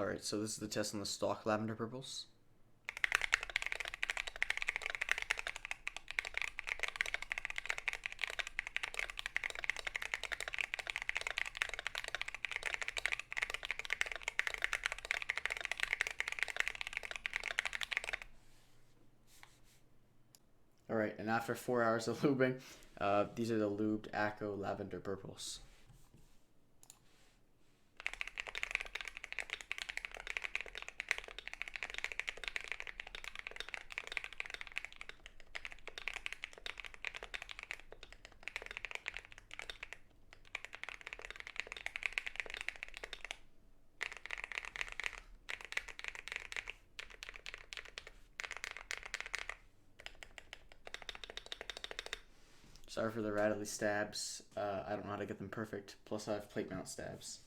Alright, so this is the test on the stock lavender purples. Alright, and after 4 hours of lubing, these are the lubed ACO lavender purples. Sorry for the rattly stabs. I don't know how to get them perfect. Plus I have plate mount stabs.